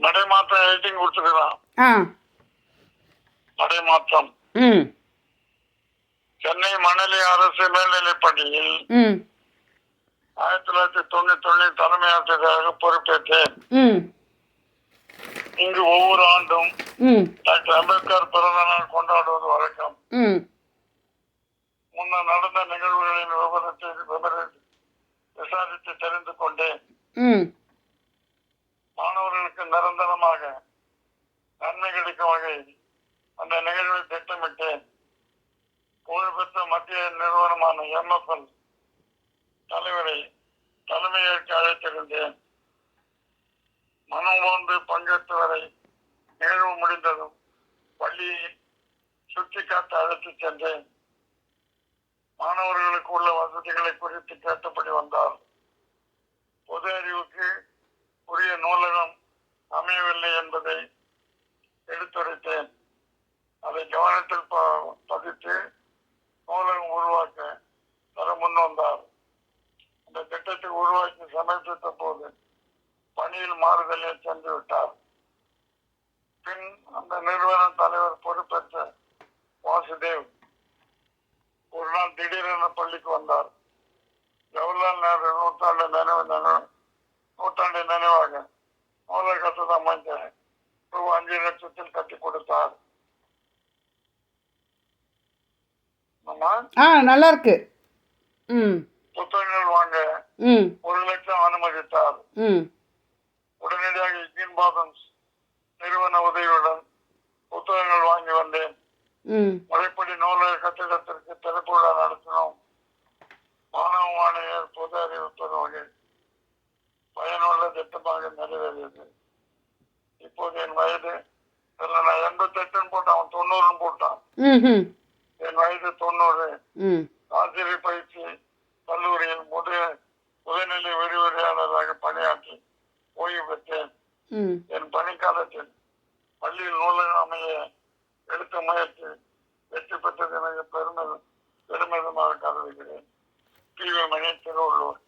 நடைமாற்றம் editing கொடுத்துருக்கான். ஆ நடைமாற்றம் ம் சென்னை மணலி அரசு மேல்நிலைப் பள்ளியில் ம் 1991 தலைமை ஆசிரியராக பொறுப்பேற்றேன். ம் இங்கு ஒவ்வொரு ஆண்டும் ம் டாக்டர் அம்பேத்கர் பிறந்த நாள் கொண்டாடுவது வழக்கம். ம் முன்னர் நடந்த நிகழ்வுகளின் விவரத்தை விசாரித்து தெரிந்து கொண்டேன். ம் மாணவர்களுக்கு நிரந்தரமாக நன்மை கிடைக்கும் வகையில் அந்த நிகழ்வை திட்டமிட்டேன். புகழ்பெற்ற மத்திய நிறுவனமான MFL தலைவரை தலைமையேற்க அழைத்திருந்தேன். மனமோந்து பங்கேற்றவரை நிகழ்வு முடிந்ததும் பள்ளியை சுற்றி காட்ட அழைத்து சென்றேன். மாணவர்களுக்கு உள்ள வசதிகளை குறித்து கேட்டபடி வந்தார். பொது அறிவுக்கு உரிய நூலகம் அமையவில்லை என்பதை எடுத்துரைத்தேன். அதை கவனத்தில் பதித்து நூலகம் உருவாக்க தர முன் வந்தார். இந்த திட்டத்தை உருவாக்கி சமர்ப்பித்த போது பணியில் மாறுதலை சென்று விட்டார். பின் அந்த நிறுவன தலைவர் பொறுப்பேற்ற வாசுதேவ் ஒரு நாள் திடீரென பள்ளிக்கு வந்தார். ஜவஹர்லால் நேரு நூற்றாண்டு நினைவாக நூலகத்தை அமைந்த ரூபாய் 5 லட்சத்தில் கட்டி கொடுத்தார். நல்லா இருக்கு. ம் புத்தகங்கள் வாங்க 1 லட்சம் அனுமதித்தார். உடனடியாக இக்கின்பாதன்ஸ் நிறுவன உதவியுடன் புத்தகங்கள் வாங்கி வந்தேன். முறைப்படி நூலக கட்டிடத்திற்கு திறப்பு விழா நடத்தினோம். மாணவ மாணவியர் பொது அறிவு பெறும் வகையில் பயனுள்ள திட்டமாக நிறைவேறியது. இப்போது என் வயது நான் 88 போட்டான், அவன் 90 போட்டான். என் வயது 90. ஆசிரியர் பயிற்சி கல்லூரியில் முதுநிலை விரிவுரையாளராக பணியாற்றி ஓய்வு பெற்றேன். என் பணிக்காலத்தில் பள்ளியில் நூலகம் அமைய எடுத்த முயற்சி வெற்றி பெற்றது எனக்கு பெருமிதமாக கருதுகிறேன். PV மணி, திருவள்ளூர்.